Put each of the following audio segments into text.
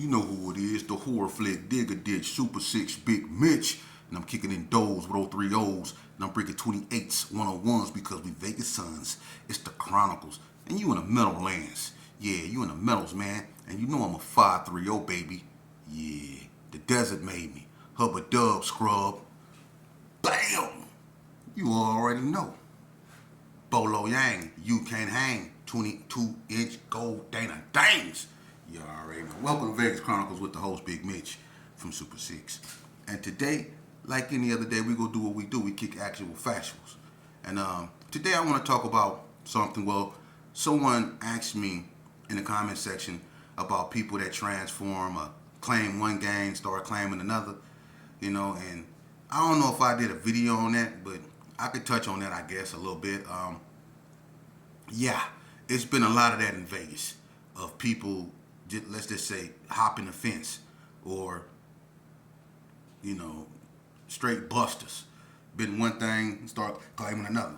You know who it is, the horror flick digger ditch, Super 6 Big Mitch. And I'm kicking in doors with 03 O's. And I'm breaking 28s, 101s because we Vegas sons. It's the Chronicles. And you in the Meadowlands. Yeah, you in the Meadows, man. And you know I'm a 530, baby. Yeah, the desert made me. Hubba dub scrub. Bam! You already know. Bolo Yang, you can't hang. 22-inch gold Dana Dames. You already know. Welcome to Vegas Chronicles with the host Big Mitch from Super 6. And today, like any other day, we go do what we do. We kick actual factuals. And today I want to talk about something. Well, someone asked me in the comment section about people that transform or claim one gang, start claiming another. And I don't know if I did a video on that, but I could touch on that, I guess, a little bit. Yeah, it's been a lot of that in Vegas of people, let's just say, hopping the fence or, straight busters. Been one thing, start claiming another.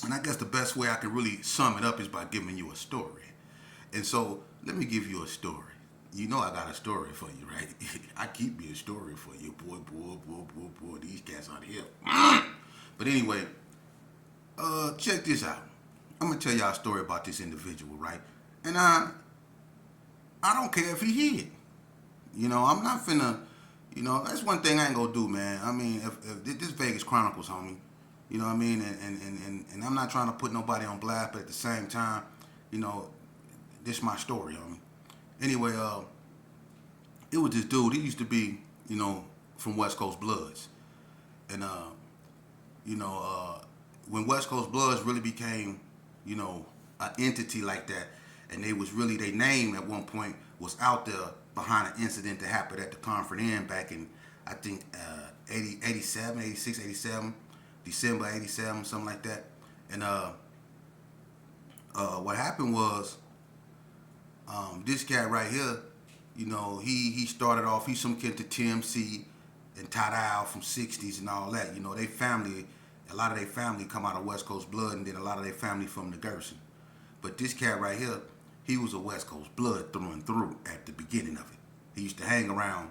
And I guess the best way I can really sum it up is by giving you a story. And so let me give you a story. You know I got a story for you, right? I keep me a story for you. Boy. These cats out here. But anyway, check this out. I'm going to tell y'all a story about this individual, right? And I don't care if he hid. I'm not finna, that's one thing I ain't gonna do, man. I mean, if this Vegas Chronicles, homie, you know what I mean? And I'm not trying to put nobody on blast, but at the same time, this is my story, homie. Anyway, it was this dude. He used to be, from West Coast Bloods. And, when West Coast Bloods really became, an entity like that, and their name at one point was out there behind an incident that happened at the Comfort Inn back in, I think, 87, December 87, something like that. And what happened was, this cat right here, he started off, he's some kid to TMC and Tadal from 60s and all that. They family, a lot of their family come out of West Coast Blood, and then a lot of their family from the Gerson. But this cat right here, he was a West Coast Blood through and through at the beginning of it. He used to hang around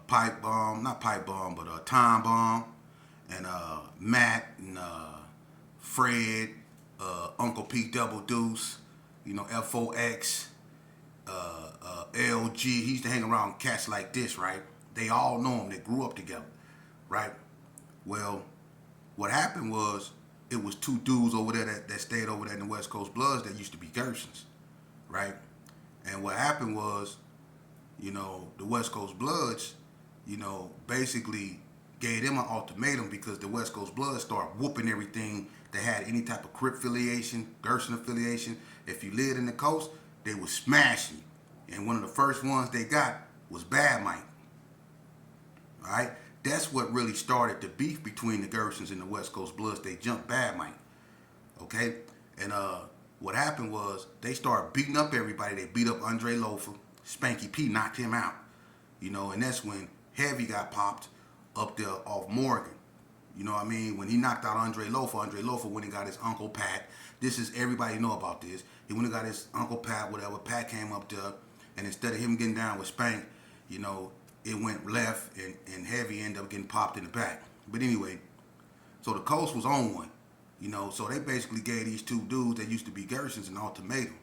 Time Bomb, and Matt, and Fred, Uncle P Double Deuce, F4X, LG. He used to hang around cats like this, right? They all know him. They grew up together, right? Well, what happened was, it was two dudes over there that stayed over there in the West Coast Bloods that used to be Gersons, right? And what happened was, the West Coast Bloods, basically gave them an ultimatum because the West Coast Bloods started whooping everything that had any type of Crip affiliation, Gerson affiliation. If you lived in the coast, they would smash you. And one of the first ones they got was Bad Mike. All right? That's what really started the beef between the Gersons and the West Coast Bloods. They jumped Bad Mike. Okay? And what happened was they started beating up everybody. They beat up Andre Loafer. Spanky P knocked him out. And that's when Heavy got popped up there off Morgan. You know what I mean? When he knocked out Andre Loafer went and got his Uncle Pat. This is, everybody know about this. He went and got his Uncle Pat, whatever. Pat came up there, and instead of him getting down with Spank, it went left, and Heavy ended up getting popped in the back. But anyway, so the coast was on one. So they basically gave these two dudes that used to be Gersons an ultimatum.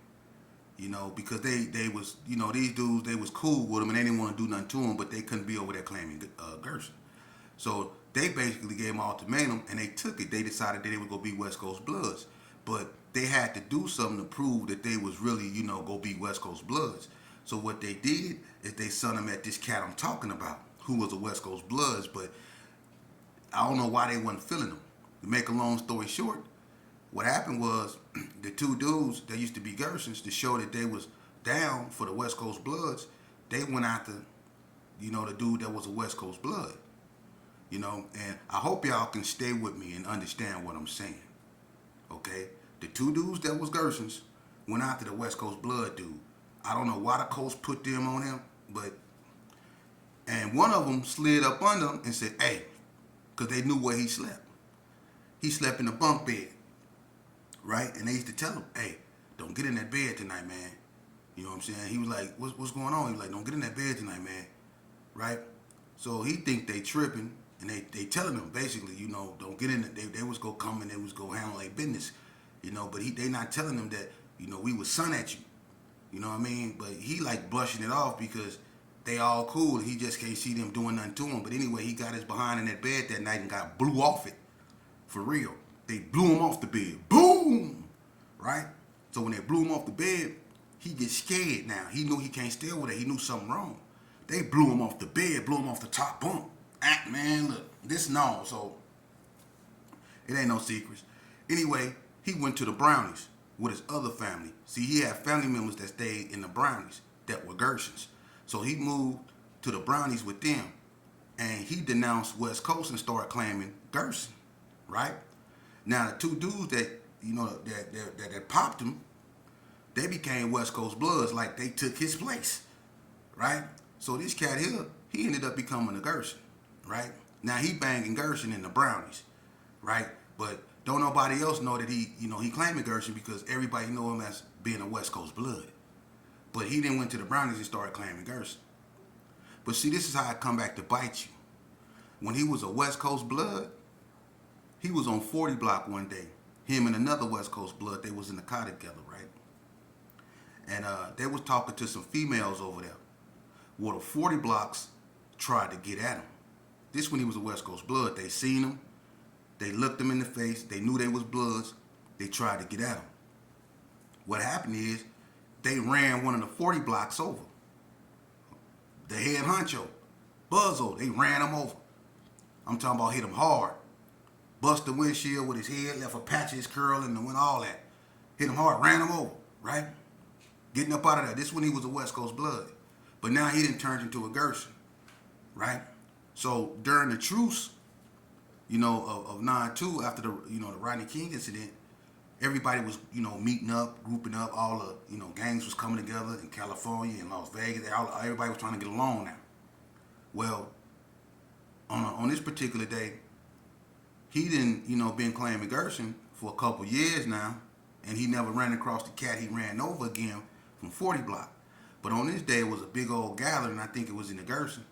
Because they was, these dudes, they was cool with them and they didn't want to do nothing to them, but they couldn't be over there claiming Gerson. So they basically gave them an ultimatum, and they took it. They decided that they would go be West Coast Bloods. But they had to do something to prove that they was really, go be West Coast Bloods. So what they did is they sent them at this cat I'm talking about, who was a West Coast Bloods, but I don't know why they wasn't feeling them. To make a long story short, what happened was the two dudes that used to be Gersons, to show that they was down for the West Coast Bloods, they went after, the dude that was a West Coast Blood. And I hope y'all can stay with me and understand what I'm saying. Okay? The two dudes that was Gersons went after the West Coast Blood dude. I don't know why the coast put them on him, and one of them slid up under him and said, hey, because they knew where he slept. He slept in a bunk bed, right? And they used to tell him, hey, don't get in that bed tonight, man. You know what I'm saying? He was like, what's going on? He was like, don't get in that bed tonight, man. Right? So he think they tripping, and they telling him basically, you know, don't get in it. They was go come and they was go handle their business, you know. But they not telling them that, you know, we was son at you, you know what I mean. But he like brushing it off because they all cool. He just can't see them doing nothing to him. But anyway, he got his behind in that bed that night and got blew off it, for real. They blew him off the bed, boom, right. So when they blew him off the bed, he gets scared now. He knew he can't stay with it. He knew something wrong. They blew him off the bed, blew him off the top bunk. Man, look, this no, so it ain't no secrets. Anyway, he went to the Brownies with his other family. See, he had family members that stayed in the Brownies that were Gershons. So he moved to the Brownies with them, and he denounced West Coast and started claiming Gerson, right? Now, the two dudes that, you know, that popped him, they became West Coast Bloods, like they took his place, right? So this cat here, he ended up becoming a Gerson, right? Now he banging Gerson in the Brownies, right? But don't nobody else know that he, you know, he claiming Gerson because everybody know him as being a West Coast Blood. But he then went to the Brownies and started claiming Gerson. But see, this is how it come back to bite you. When he was a West Coast Blood, he was on 40 block one day. Him and another West Coast Blood, they was in the car together, right? And they was talking to some females over there. Well, the 40 blocks tried to get at him. This when he was a West Coast Blood. They seen him. They looked him in the face. They knew they was Bloods. They tried to get at him. What happened is they ran one of the 40 blocks over. The head honcho, Buzzo, they ran him over. I'm talking about hit him hard. Bust the windshield with his head, left a patch of his curl and went all that. Hit him hard, ran him over, right? Getting up out of there. This when he was a West Coast Blood. But now he didn't turn into a Gerson, right? So during the truce, you know, of 9/2, after the, you know, the Rodney King incident, everybody was, you know, meeting up, grouping up. All the, you know, gangs was coming together in California and Las Vegas. Everybody was trying to get along now. Well, on this particular day, he didn't, you know, been claiming Gerson for a couple years now, and he never ran across the cat he ran over again from 40 block. But on this day, it was a big old gathering. I think it was in the Gerson.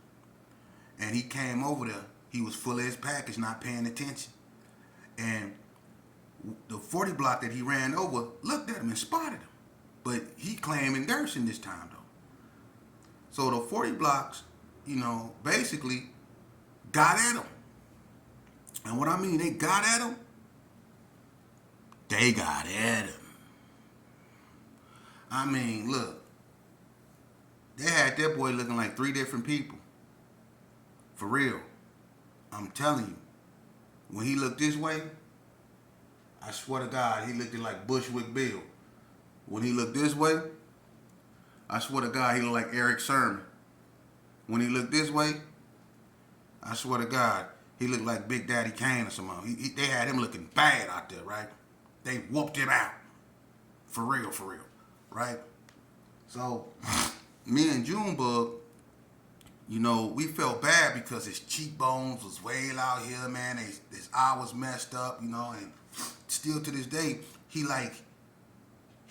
And he came over there. He was full of his package, not paying attention. And the 40 block that he ran over looked at him and spotted him. But he claiming Gerson this time, though. So the 40 blocks, you know, basically got at him. And what I mean, they got at him. They got at him. I mean, look. They had that boy looking like 3 different people. For real. I'm telling you. When he looked this way, I swear to God, he looked like Bushwick Bill. When he looked this way, I swear to God, he looked like Eric Sermon. When he looked this way, I swear to God, he looked like Big Daddy Kane or something. They had him looking bad out there, right? They whooped him out. For real, right? So, me and Junebug, you know, we felt bad because his cheekbones was way out here, man. His eye was messed up, you know, and still to this day, he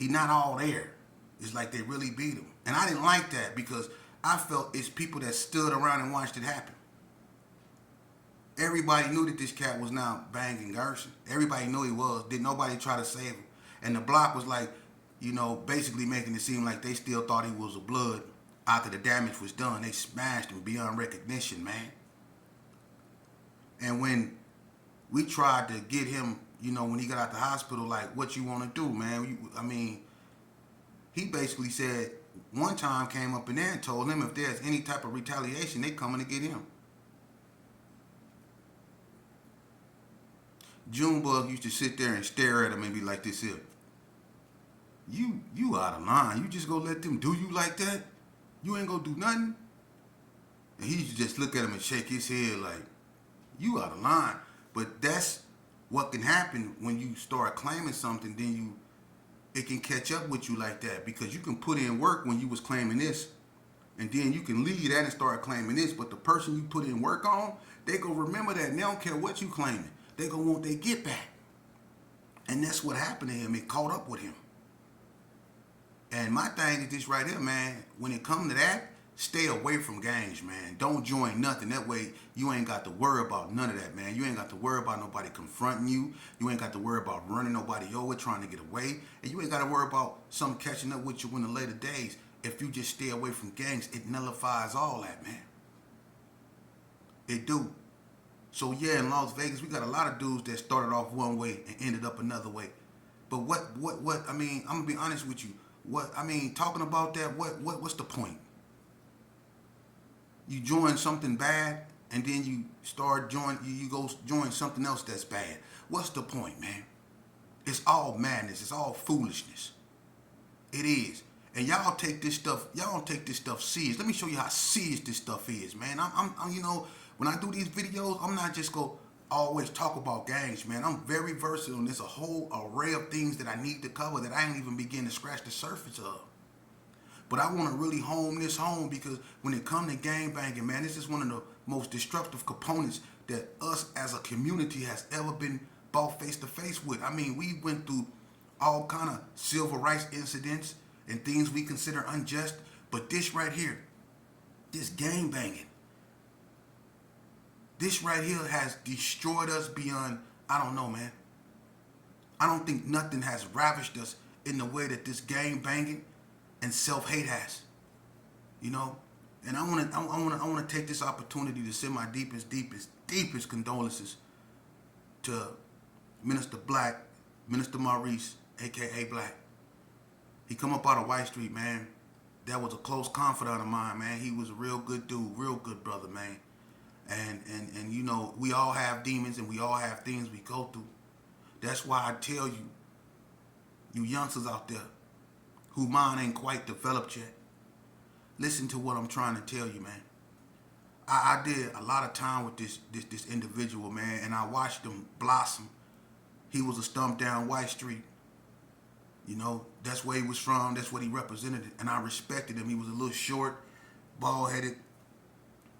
not all there. It's like they really beat him. And I didn't like that because I felt it's people that stood around and watched it happen. Everybody knew that this cat was now banging Gerson. Everybody knew he was. Didn't nobody try to save him. And the block was like, you know, basically making it seem like they still thought he was a Blood after the damage was done. They smashed him beyond recognition, man. And when we tried to get him, you know, when he got out the hospital, like, what you want to do, man? He basically said, one time came up in there and told him if there's any type of retaliation, they coming to get him. Junebug used to sit there and stare at him and be like this here. You out of line. You just gonna let them do you like that? You ain't gonna do nothing? And he used to just look at him and shake his head like, you out of line. But that's what can happen when you start claiming something, then it can catch up with you like that, because you can put in work when you was claiming this, and then you can leave that and start claiming this, but the person you put in work on, they gonna remember that and they don't care what you claiming. They gonna want their get back. And that's what happened to him. It caught up with him. And my thing is this right here, man. When it comes to that, stay away from gangs, man. Don't join nothing. That way, you ain't got to worry about none of that, man. You ain't got to worry about nobody confronting you. You ain't got to worry about running nobody over, trying to get away. And you ain't got to worry about something catching up with you in the later days. If you just stay away from gangs, it nullifies all that, man. It do. So yeah, in Las Vegas, we got a lot of dudes that started off one way and ended up another way. But what? I mean, I'm gonna be honest with you. Talking about that, what's the point? You join something bad, and then you go join something else that's bad. What's the point, man? It's all madness. It's all foolishness. It is. And y'all don't take this stuff serious. Let me show you how serious this stuff is, man. I'm when I do these videos, I'm not just gonna always talk about gangs, man. I'm very versatile, and there's a whole array of things that I need to cover that I ain't even begin to scratch the surface of. But I want to really home this home because when it comes to gang banging, man, this is one of the most destructive components that us as a community has ever been brought face to face with. I mean, we went through all kind of civil rights incidents and things we consider unjust, but this right here, this gang banging, this right here has destroyed us beyond, I don't know, man. I don't think nothing has ravished us in the way that this gang banging and self-hate has, And I want to take this opportunity to send my deepest condolences to Minister Maurice, aka Black. He come up out of White Street, man. That was a close confidant of mine, man. He was a real good dude, real good brother, man. And we all have demons and we all have things we go through. That's why I tell you, you youngsters out there, who mind ain't quite developed yet, listen to what I'm trying to tell you, man. I did a lot of time with this individual, man, and I watched him blossom. He was a stump down White Street. That's where he was from. That's what he represented, and I respected him. He was a little short, bald-headed,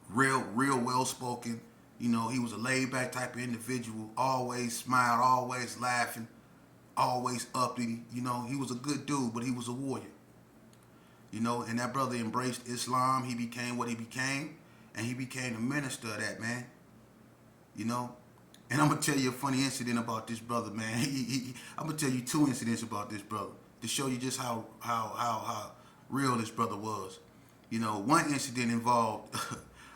real well spoken. He was a laid back type of individual. Always smiled, always laughing, always uppity. He was a good dude, but he was a warrior. And that brother embraced Islam. He became what he became, and he became the minister of that, man. And I'm gonna tell you a funny incident about this brother, man. I'm gonna tell you two incidents about this brother to show you just how real this brother was. One incident involved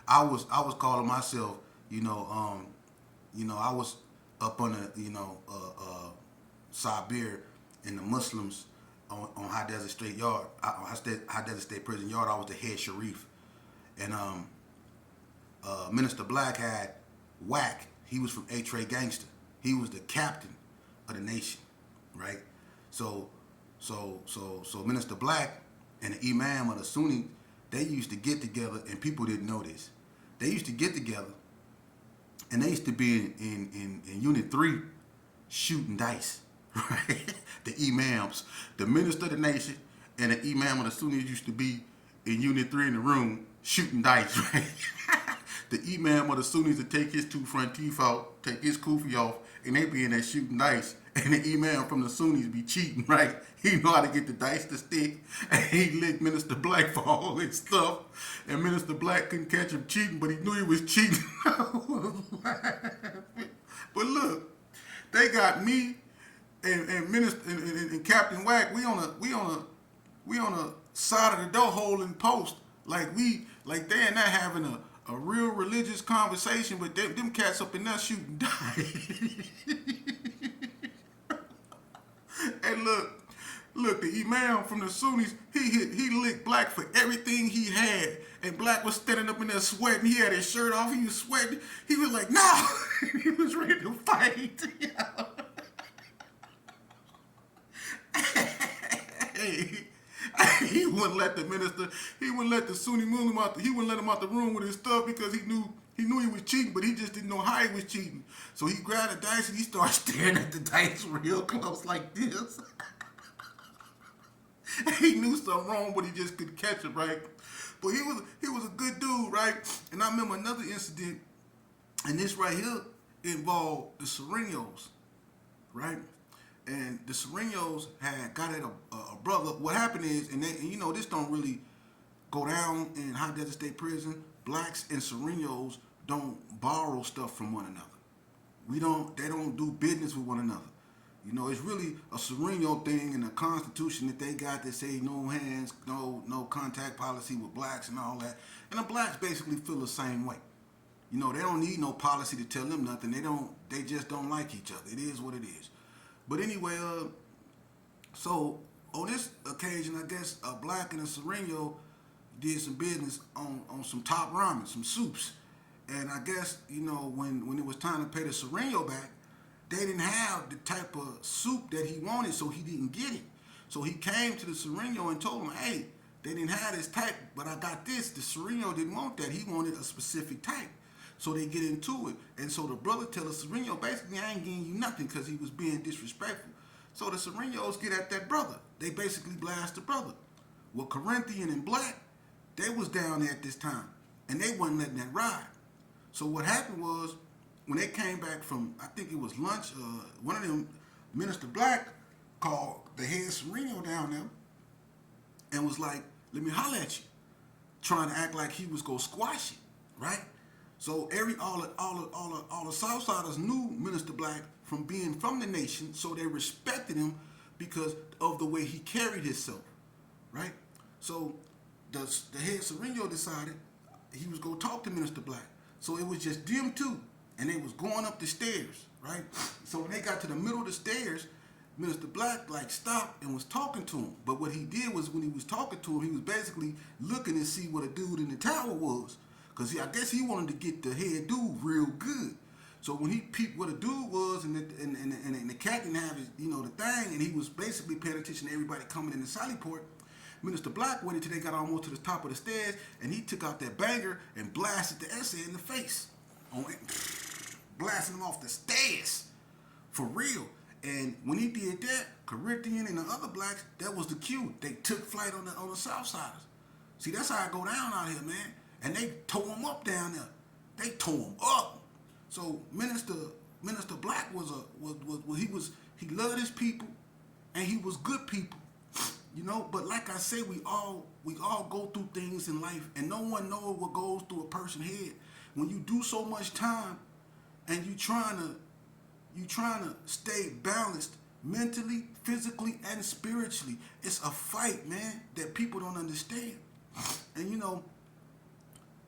I was calling myself, I was up on the Sabir and the Muslims on High Desert State Yard, High Desert State Prison Yard. I was the head Sharif, and Minister Black had whack. He was from A-Tray Gangster. He was the captain of the nation, right? So Minister Black and the Imam of the Sunni, they used to get together, and people didn't know this. They used to get together, and they used to be in Unit 3 shooting dice, right? The Imams, the minister of the nation, and the Imam of the Sunnis used to be in Unit 3 in the room shooting dice, right? The Imam of the Sunnis would take his two front teeth out, take his kufi off, and they be in there shooting dice. And the Imam from the Sunnis be cheating, right? He know how to get the dice to stick, and he licked Minister Black for all his stuff. And Minister Black couldn't catch him cheating, but he knew he was cheating. But look, they got me and Minister and Captain Whack. We on a side of the door holding post, like they and that having a real religious conversation, but them cats up in there shooting dice. And look, the Imam from the Sunnis, he licked Black for everything he had, and Black was standing up in there sweating. He had his shirt off, he was sweating. He was like, no, he was ready to fight. He wouldn't let the minister, he wouldn't let the Sunni Muslim out, he wouldn't let him out the room with his stuff because he knew he was cheating, but he just didn't know how he was cheating. So he grabbed the dice and he started staring at the dice real close like this. He knew something wrong, but he just couldn't catch it, right? But he was a good dude, right? And I remember another incident, and this right here involved the Serenos, right? and the Serenos had got at a brother. What happened is, and you know, this don't really go down in High Desert State Prison. Blacks and Serenos don't borrow stuff from one another. We don't. They don't do business with one another. You know, it's really a Sereno thing in the Constitution that they got that say no hands, no contact policy with blacks and all that. And the blacks basically feel the same way. You know, they don't need no policy to tell them nothing. They just don't like each other. It is what it is. But anyway, so on this occasion, I guess a black and a Sereno did some business on some top ramen, some soups. And I guess, you know, when it was time to pay the Sereno back, they didn't have the type of soup that he wanted, so he didn't get it. So he came to the Sereno and told him, hey, they didn't have this type, but I got this. The Sereno didn't want that. He wanted a specific type. So they get into it. And so the brother tells the Sereno, basically, I ain't giving you nothing because he was being disrespectful. So the Serenos get at that brother. They basically blast the brother. Well, Corinthian and Black, they was down there at this time, and they wasn't letting that ride. So what happened was, when they came back from, I think it was lunch, one of them, Minister Black, called the head Sereno down there and was like, let me holler at you. Trying to act like he was going to squash it, right? So all the Southsiders knew Minister Black from being from the nation, so they respected him because of the way he carried himself, right? So the head Sereno decided he was going to talk to Minister Black. So it was just them two, and they was going up the stairs, right? So when they got to the middle of the stairs, Minister Black like stopped and was talking to him. But what he did was when he was talking to him, he was basically looking to see what a dude in the tower was. Because I guess he wanted to get the head dude real good. So when he peeped what a dude was and the cat didn't have his, you know, the thing, and he was basically paying attention to everybody coming in the Sallyport, Minister Black waited till they got almost to the top of the stairs, and he took out that banger and blasted the essay in the face. Blasting him off the stairs. For real. And when he did that, Corinthian and the other blacks, that was the cue. They took flight on the Southsiders. See, that's how it go down out here, man. And they tore him up down there. They tore him up. So Minister Black he loved his people, and he was good people. You know, but like I say, we all go through things in life, and no one knows what goes through a person's head. When you do so much time, and you trying to stay balanced mentally, physically, and spiritually, it's a fight, man, that people don't understand. And you know,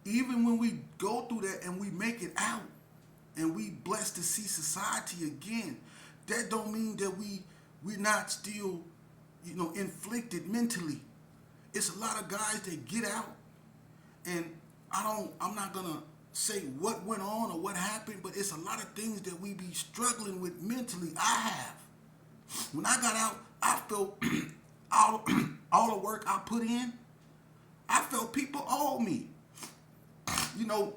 even when we go through that and we make it out, and we blessed to see society again, that don't mean that we're not still, you know, inflicted mentally. It's a lot of guys that get out, and I'm not gonna say what went on or what happened, but it's a lot of things that we be struggling with mentally. I have. When I got out, I felt all the work I put in, I felt people owe me. You know,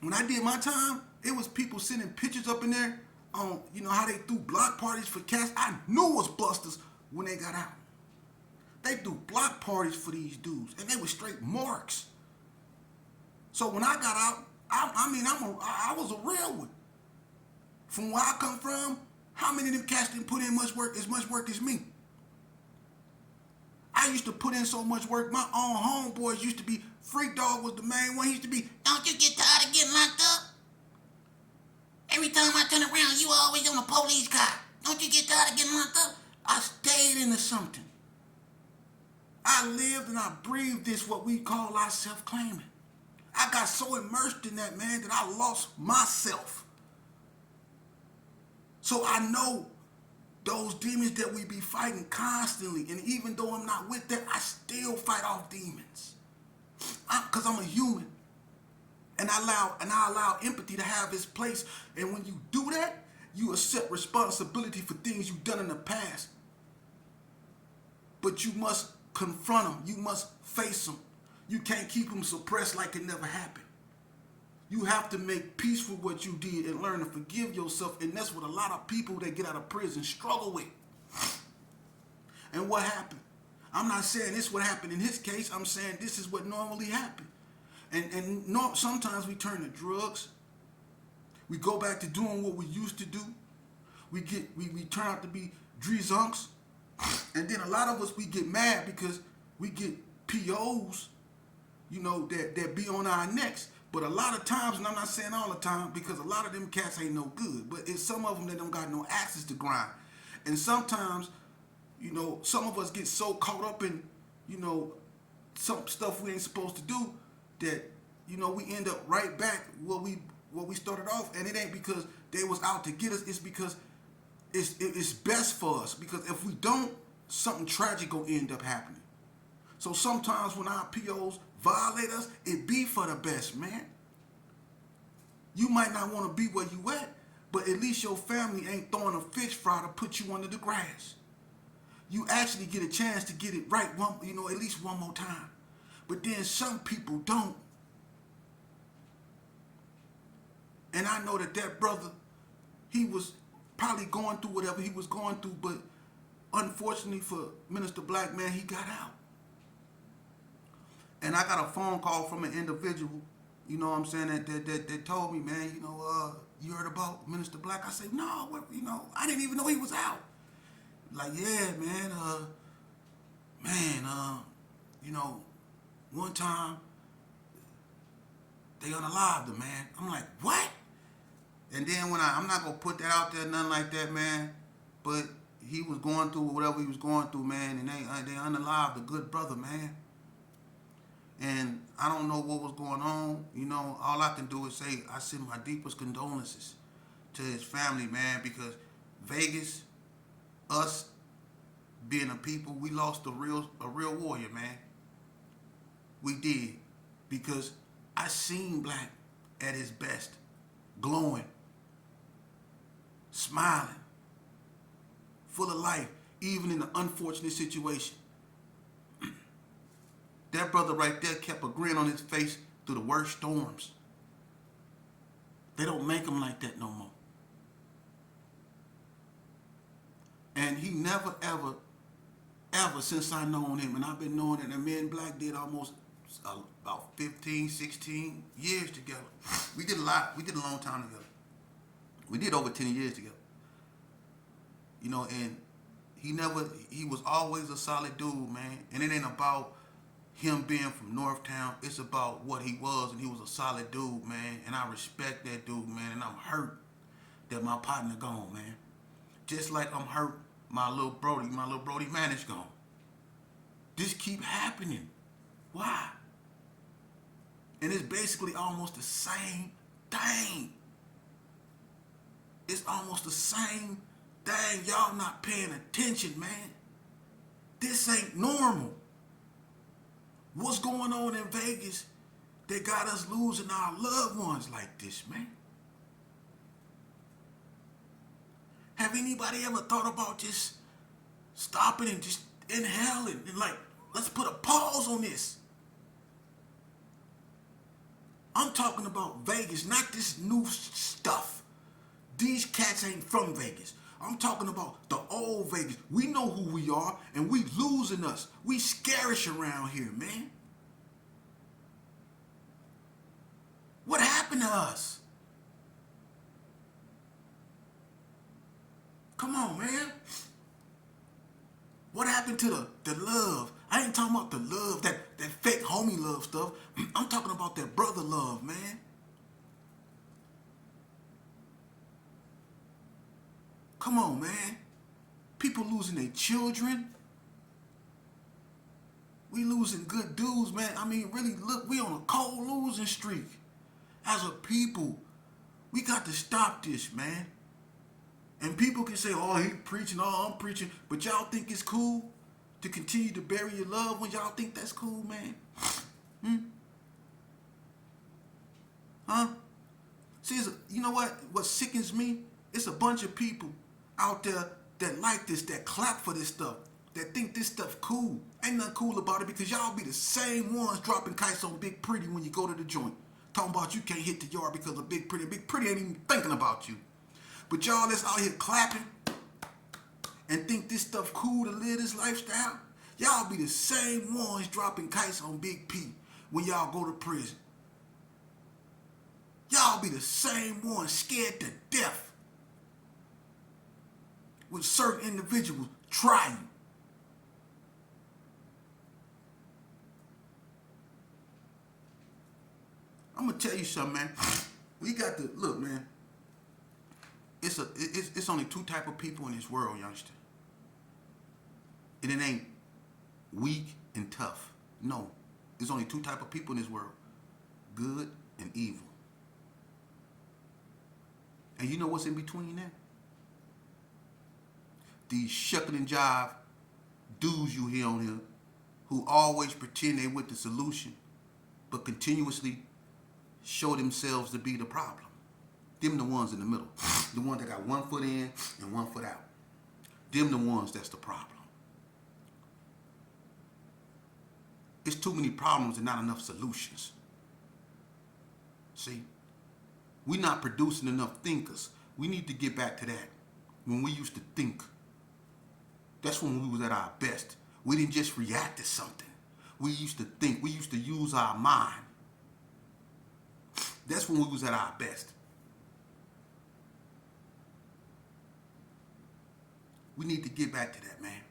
when I did my time, it was people sending pictures up in there on, you know, how they threw block parties for cats. I knew it was busters when they got out. They threw block parties for these dudes, and they were straight marks. So when I got out, I was a real one. From where I come from, how many of them cats didn't put in much work as me? I used to put in so much work. My own homeboys used to be, Freak Dog was the main one. He used to be, don't you get tired of getting locked up? Every time I turn around, you always on a police car. Don't you get tired of getting locked up? I stayed into something. I lived and I breathed this, what we call our self-claiming. I got so immersed in that, man, that I lost myself. So I know those demons that we be fighting constantly, and even though I'm not with that, I still fight off demons. Because I'm a human. And I allow empathy to have its place. And when you do that, you accept responsibility for things you've done in the past. But you must confront them. You must face them. You can't keep them suppressed like it never happened. You have to make peace with what you did and learn to forgive yourself. And that's what a lot of people that get out of prison struggle with. And what happened? I'm not saying this is what happened in his case. I'm saying this is what normally happened. And sometimes we turn to drugs. We go back to doing what we used to do. We turn out to be Drezunks. And then a lot of us, we get mad because we get POs, that be on our necks. But a lot of times, and I'm not saying all the time, because a lot of them cats ain't no good, but it's some of them that don't got no access to grind. And sometimes, some of us get so caught up in, some stuff we ain't supposed to do that, we end up right back where we started off. And it ain't because they was out to get us, it's because it's best for us. Because if we don't, something tragic gonna end up happening. So sometimes when our POs violate us, it be for the best, man. You might not want to be where you at, but at least your family ain't throwing a fish fry to put you under the grass. You actually get a chance to get it right at least one more time. But then some people don't. And I know that brother, he was probably going through whatever he was going through, but unfortunately for Minister Black, man, he got out. And I got a phone call from an individual, that told me, man, you heard about Minister Black? I said, no, I didn't even know he was out. Like, yeah, man, one time they unalived him, man. I'm like, what? And then when I'm not gonna put that out there, nothing like that, man, but he was going through whatever he was going through, man, and they unalived a good brother, man. And I don't know what was going on, all I can do is say I send my deepest condolences to his family, man, because Vegas, us being a people, we lost a real warrior, man. We did, because I seen Black at his best, glowing, smiling, full of life, even in an unfortunate situation. That brother right there kept a grin on his face through the worst storms. They don't make him like that no more. And he never, ever since I known him, and I've been knowing that me and Black did almost about 15, 16 years together. We did a lot. We did a long time together. We did over 10 years together. And he was always a solid dude, man. And it ain't about him being from Northtown. It's about what he was, and he was a solid dude, man. And I respect that dude, man. And I'm hurt that my partner gone, man. Just like I'm hurt my little Brody Manish gone. This keep happening. Why? And it's basically almost the same thing. It's almost the same thing. Y'all not paying attention, man. This ain't normal. What's going on in Vegas that got us losing our loved ones like this, man? Have anybody ever thought about just stopping and just inhaling and like, let's put a pause on this? I'm talking about Vegas, not this new stuff. These cats ain't from Vegas. I'm talking about the old Vegas. We know who we are, and we losing us. We scarish around here, man. What happened to us? Come on, man. What happened to the love? I ain't talking about the love, that fake homie love stuff. I'm talking about that brother love, man. Come on, man. People losing their children. We losing good dudes, man. I mean, really, look, we on a cold losing streak. As a people, we got to stop this, man. And people can say, oh, he preaching, oh, I'm preaching. But y'all think it's cool to continue to bury your loved ones? Y'all think that's cool, man? Huh? See, you know what? What sickens me? It's a bunch of people out there that like this, that clap for this stuff, that think this stuff cool. Ain't nothing cool about it, because y'all be the same ones dropping kites on Big Pretty when you go to the joint. Talking about you can't hit the yard because of Big Pretty. Big Pretty ain't even thinking about you. But y'all that's out here clapping and think this stuff cool to live this lifestyle, y'all be the same ones dropping kites on Big P when y'all go to prison. Y'all be the same ones scared to death with certain individuals try you. I'm gonna tell you something, man. We got to look, man. It's only two type of people in this world, youngster. And it ain't weak and tough. No, there's only two type of people in this world: good and evil. And you know what's in between that? These shucking and jive dudes you hear on here who always pretend they with the solution, but continuously show themselves to be the problem. Them the ones in the middle. The ones that got one foot in and one foot out. Them the ones that's the problem. It's too many problems and not enough solutions. See? We're not producing enough thinkers. We need to get back to that. When we used to think. That's when we was at our best. We didn't just react to something. We used to think. We used to use our mind. That's when we was at our best. We need to get back to that, man.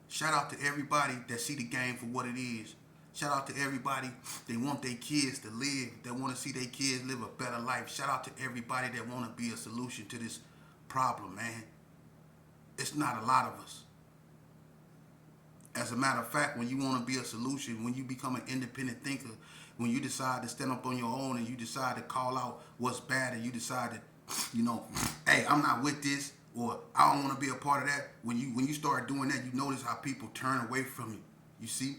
Shout out to everybody that see the game for what it is. Shout out to everybody that want their kids to live, that want to see their kids live a better life. Shout out to everybody that want to be a solution to this problem, man. It's not a lot of us. As a matter of fact, when you want to be a solution, when you become an independent thinker, when you decide to stand up on your own and you decide to call out what's bad and you decide to, hey, I'm not with this, or I don't want to be a part of that. When you start doing that, you notice how people turn away from you. You see?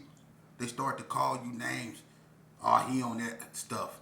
They start to call you names. Oh, he on that stuff.